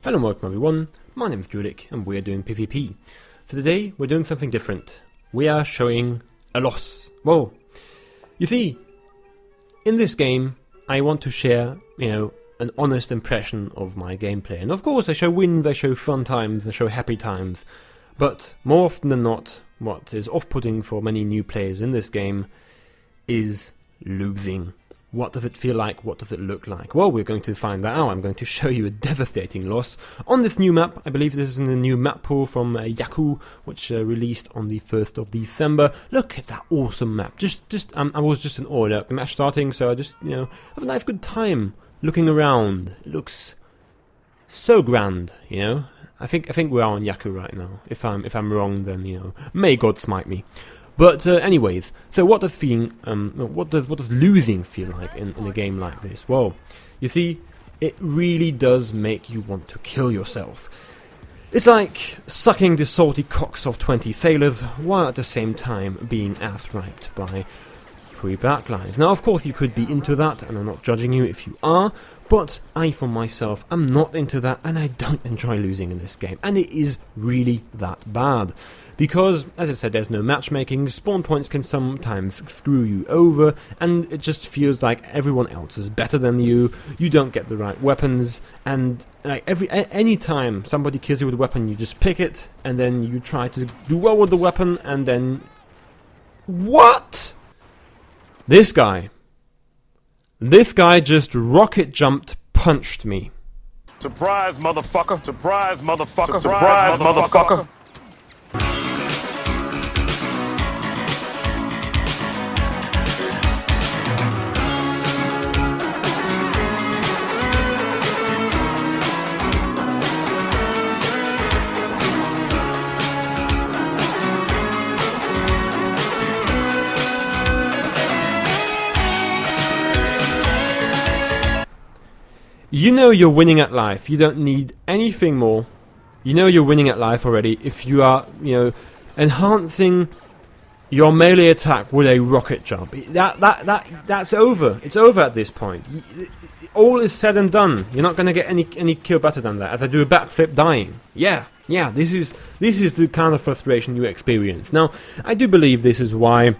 Hello and welcome everyone, my name is Drewlik and we're doing PvP. So today we're doing something different. We are showing a loss. Well, you see, in this game I want to share, an honest impression of my gameplay. And of course I show wins, I show fun times, I show happy times. But more often than not, what is off-putting for many new players in this game is losing. What does it feel like? What does it look like? Well, we're going to find that out. I'm going to show you a devastating loss on this new map. I believe this is in the new map pool from Yaku, which released on the 1st of December. Look at that awesome map. I was just in awe at the match starting, so I just, have a nice good time looking around. It looks so grand, I think we are on Yaku right now. If I'm wrong, then may God smite me. But anyways, so what does losing feel like in a game like this? Well, you see, it really does make you want to kill yourself. It's like sucking the salty cocks of 20 sailors, while at the same time being ass-raped by 3 backlines. Now, of course, you could be into that, and I'm not judging you if you are, but I, for myself, am not into that, and I don't enjoy losing in this game, and it is really that bad. Because, as I said, there's no matchmaking, spawn points can sometimes screw you over, and it just feels like everyone else is better than you, you don't get the right weapons, and like any time somebody kills you with a weapon, you just pick it, and then you try to do well with the weapon, and then... What?! This guy just rocket jumped, punched me. Surprise, motherfucker! Surprise, motherfucker! Surprise, motherfucker! You know you're winning at life. You don't need anything more. You know you're winning at life already if you are, enhancing your melee attack with a rocket jump. That's over. It's over at this point. All is said and done. You're not going to get any kill better than that. As I do a backflip dying. Yeah, this is the kind of frustration you experience. Now, I do believe this is why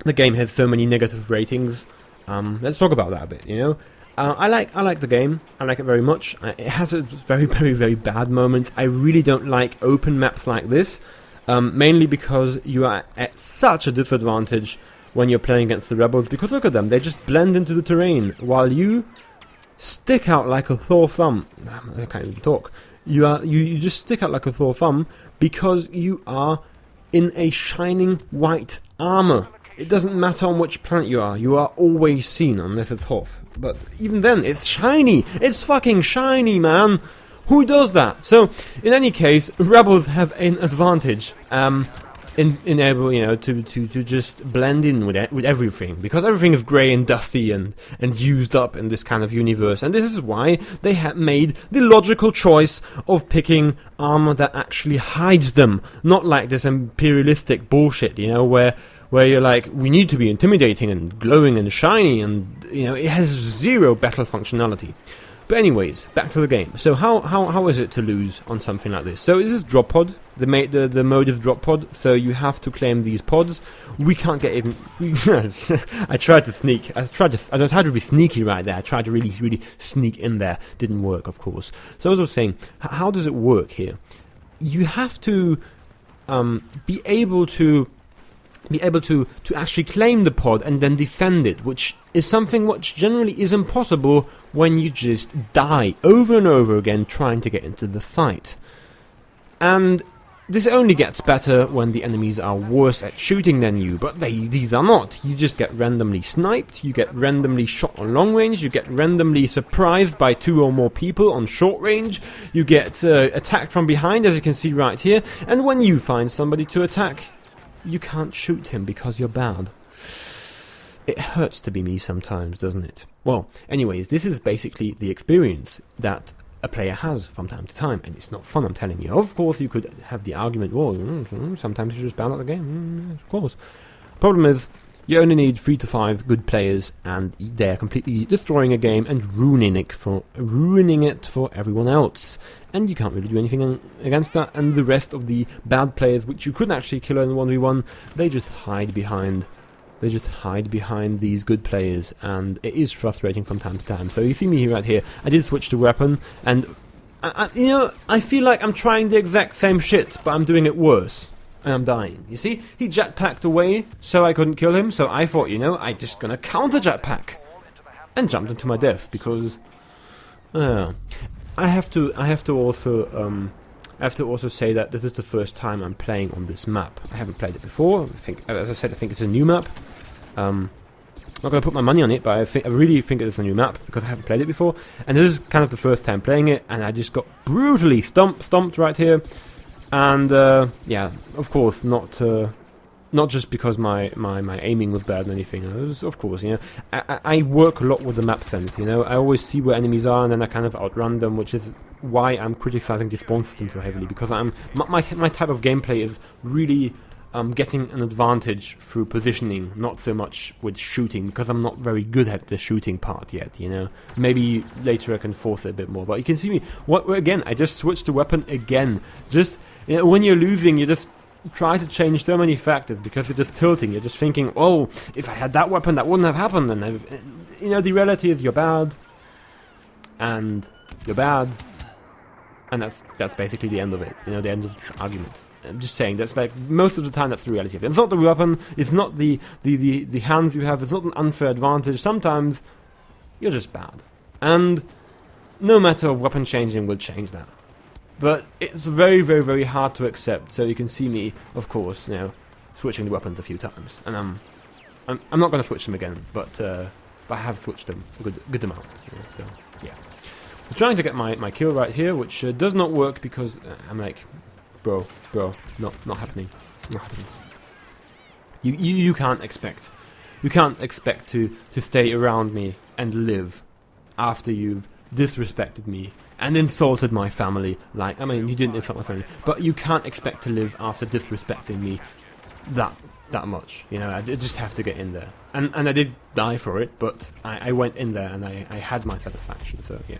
the game has so many negative ratings. Let's talk about that a bit, I like the game. I like it very much. It has its very, very, very bad moments. I really don't like open maps like this, mainly because you are at such a disadvantage when you're playing against the rebels. Because look at them, they just blend into the terrain, while you stick out like a Thor thumb. I can't even talk. You just stick out like a Thor thumb because you are in a shining white armor. It doesn't matter on which planet you are always seen, unless it's Hoth. But even then, it's shiny! It's fucking shiny, man! Who does that? So, in any case, rebels have an advantage in able, to just blend in with everything. Because everything is grey and dusty and used up in this kind of universe. And this is why they have made the logical choice of picking armor that actually hides them. Not like this imperialistic bullshit, where you're like, we need to be intimidating and glowing and shiny, and it has zero battle functionality. But anyways, back to the game. So how is it to lose on something like this? So this is drop pod. The mode is drop pod, so you have to claim these pods. We can't get even. I tried to sneak. I tried to be sneaky right there. I tried to really sneak in there. Didn't work, of course. So as I was saying, how does it work here? You have to be able to actually claim the pod and then defend it, which is something which generally is impossible when you just die over and over again trying to get into the fight. And this only gets better when the enemies are worse at shooting than you, but these are not. You just get randomly sniped, you get randomly shot on long range, you get randomly surprised by 2 or more people on short range, you get attacked from behind, as you can see right here, and when you find somebody to attack, you can't shoot him because you're bad. It hurts to be me sometimes, doesn't it? Well, anyways, this is basically the experience that a player has from time to time, and it's not fun, I'm telling you. Of course, you could have the argument, well, sometimes you're just bad at the game, of course. Problem is, You only need 3 to 5 good players, and they're completely destroying a game and ruining it for everyone else. And you can't really do anything against that. And the rest of the bad players, which you couldn't actually kill in 1v1, they just hide behind. They just hide behind these good players, and it is frustrating from time to time. So you see me right here. I did switch to weapon, and I feel like I'm trying the exact same shit, but I'm doing it worse. And I'm dying. You see? He jetpacked away, so I couldn't kill him, so I thought, I'm just gonna counter jetpack. And jumped into my death, because... I have to also say that this is the first time I'm playing on this map. I haven't played it before. As I said, I think it's a new map. I'm not gonna put my money on it, but I really think it's a new map, because I haven't played it before. And this is kind of the first time playing it, and I just got brutally stomped right here. And yeah, of course, not just because my aiming was bad or anything. Of course, I work a lot with the map sense. I always see where enemies are, and then I kind of outrun them, which is why I'm criticizing the spawn system so heavily. Because my type of gameplay is really getting an advantage through positioning, not so much with shooting, because I'm not very good at the shooting part yet. Maybe later I can force it a bit more. But you can see me. Again? I just switched to weapon again. Just. When you're losing, you just try to change so many factors because you're just tilting. You're just thinking, oh, if I had that weapon, that wouldn't have happened. And the reality is you're bad, and that's basically the end of it. The end of this argument. I'm just saying that's like most of the time that's the reality of it. It's not the weapon. It's not the hands you have. It's not an unfair advantage. Sometimes you're just bad, and no matter of weapon changing will change that. But it's very, very, very hard to accept. So you can see me, of course, switching the weapons a few times, and I'm not going to switch them again, but I have switched them a good amount. So yeah, I'm trying to get my kill right here, which does not work because I'm like, bro, not happening, not happening. You can't expect to stay around me and live after you've disrespected me and insulted my family. Like, you didn't insult my family, but you can't expect to live after disrespecting me that much. I just have to get in there, and I did die for it, but I went in there and I had my satisfaction. So yeah.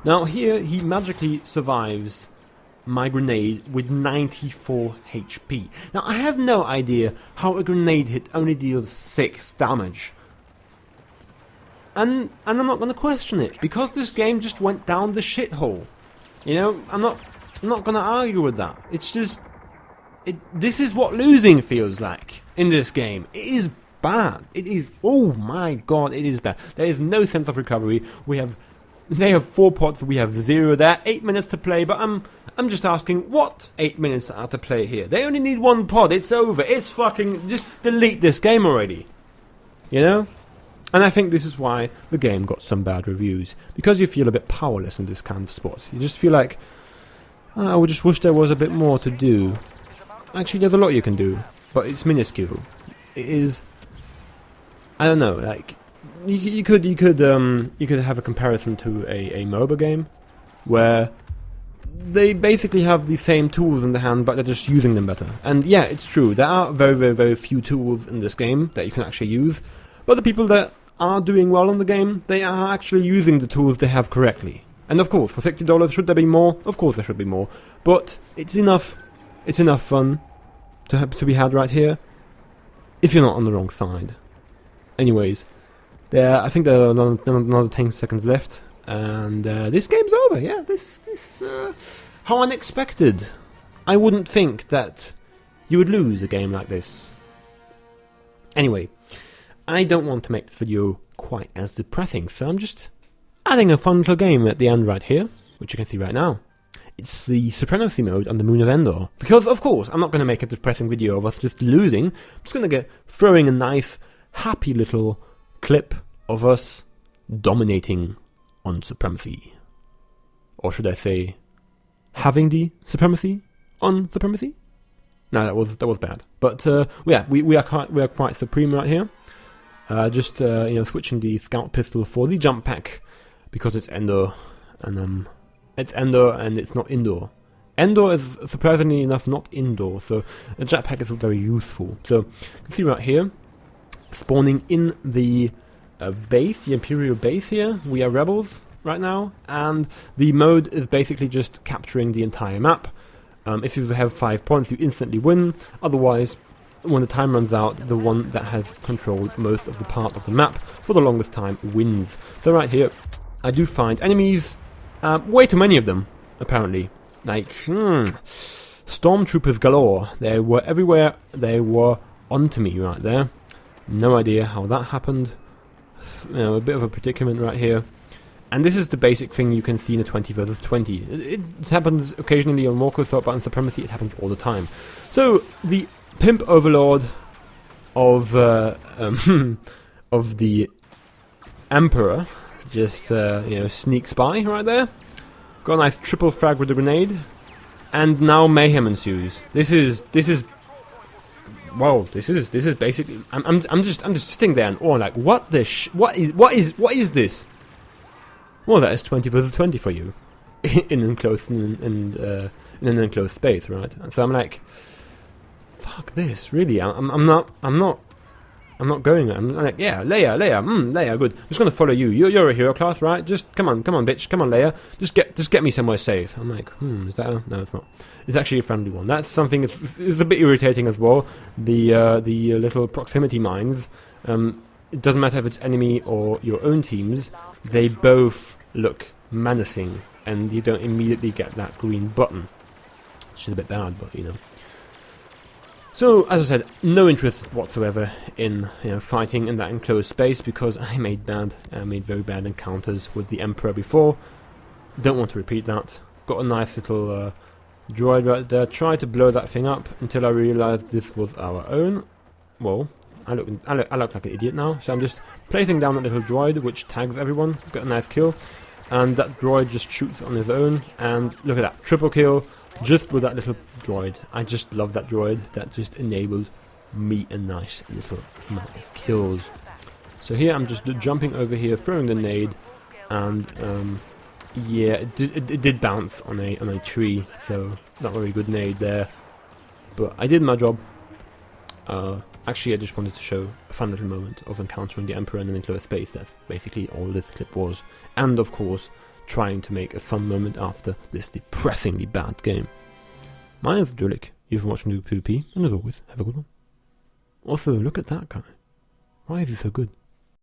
Now here he magically survives my grenade with 94 HP. Now I have no idea how a grenade hit only deals 6 damage. And I'm not going to question it, because this game just went down the shithole. I'm not going to argue with that. It's just... this is what losing feels like in this game. It is bad. It is... oh my god, it is bad. There is no sense of recovery. They have 4 pots, we have 0 there. 8 minutes to play, but I'm just asking, what 8 minutes are to play here? They only need 1 pod, it's over. It's fucking... just delete this game already. And I think this is why the game got some bad reviews. Because you feel a bit powerless in this kind of sport. You just feel like, I would just wish there was a bit more to do. Actually, there's a lot you can do, but it's minuscule. It is... I don't know, like... You could have a comparison to a MOBA game, where they basically have the same tools in the hand, but they're just using them better. And yeah, it's true, there are very, very, very few tools in this game that you can actually use, but the people that are doing well in the game, they are actually using the tools they have correctly. And of course, for $60, should there be more? Of course there should be more. But it's enough fun to be had right here, if you're not on the wrong side. Anyways, I think there are another 10 seconds left, and this game's over. Yeah, this how unexpected. I wouldn't think that you would lose a game like this. Anyway, I don't want to make this video quite as depressing, so I'm just adding a fun little game at the end right here, which you can see right now. It's the Supremacy mode on the Moon of Endor. Because, of course, I'm not going to make a depressing video of us just losing. I'm just going to get throwing a nice, happy little clip of us dominating on Supremacy. Or should I say, having the Supremacy on Supremacy? No, that was bad. But yeah, we are quite supreme right here. Just switching the scout pistol for the jump pack because it's Endor, and it's Endor and it's not indoor. Endor is surprisingly enough not indoor, so a jetpack is very useful. So you can see right here, spawning in the base, the Imperial base here. We are rebels right now, and the mode is basically just capturing the entire map. If you have 5 points, you instantly win. Otherwise, when the time runs out, the one that has controlled most of the part of the map for the longest time wins. So right here, I do find enemies, way too many of them, apparently. Like, stormtroopers galore. They were everywhere, they were onto me right there. No idea how that happened. You know, a bit of a predicament right here. And this is the basic thing you can see in a 20 versus 20. It happens occasionally on Warcraft Assault Button Supremacy, it happens all the time. So, the pimp overlord of of the Emperor just sneaks by right there. Got a nice triple frag with the grenade, and now mayhem ensues. This is basically. I'm just sitting there in awe, like, what is this? Well, that is 20 versus 20 for you in an enclosed space, right? And so I'm like, fuck this, really? I'm not going. I'm like, yeah, Leia, good. I'm just gonna follow you. You're a hero class, right? Just come on, bitch, come on, Leia. Just get me somewhere safe. I'm like, is that no? It's not. It's actually a friendly one. That's something. It's a bit irritating as well. The little proximity mines. It doesn't matter if it's enemy or your own teams. They both look menacing, and you don't immediately get that green button. Which is a bit bad, but you know. So, as I said, no interest whatsoever in fighting in that enclosed space, because I made very bad encounters with the Emperor before. Don't want to repeat that. Got a nice little droid right there. Tried to blow that thing up until I realised this was our own. Well, I look like an idiot now, so I'm just placing down that little droid, which tags everyone. Got a nice kill, and that droid just shoots on his own. And look at that, triple kill. Just with that little droid. I just love that droid. That just enabled me a nice little amount of kills. So here I'm just jumping over here, throwing the nade, and yeah, it did bounce on a tree, so not very good nade there. But I did my job. Actually, I just wanted to show a fun little moment of encountering the Emperor in an enclosed space. That's basically all this clip was. And of course, trying to make a fun moment after this depressingly bad game. My name is Drewlik. You've been watching PvP, and as always, have a good one. Also, look at that guy. Why is he so good?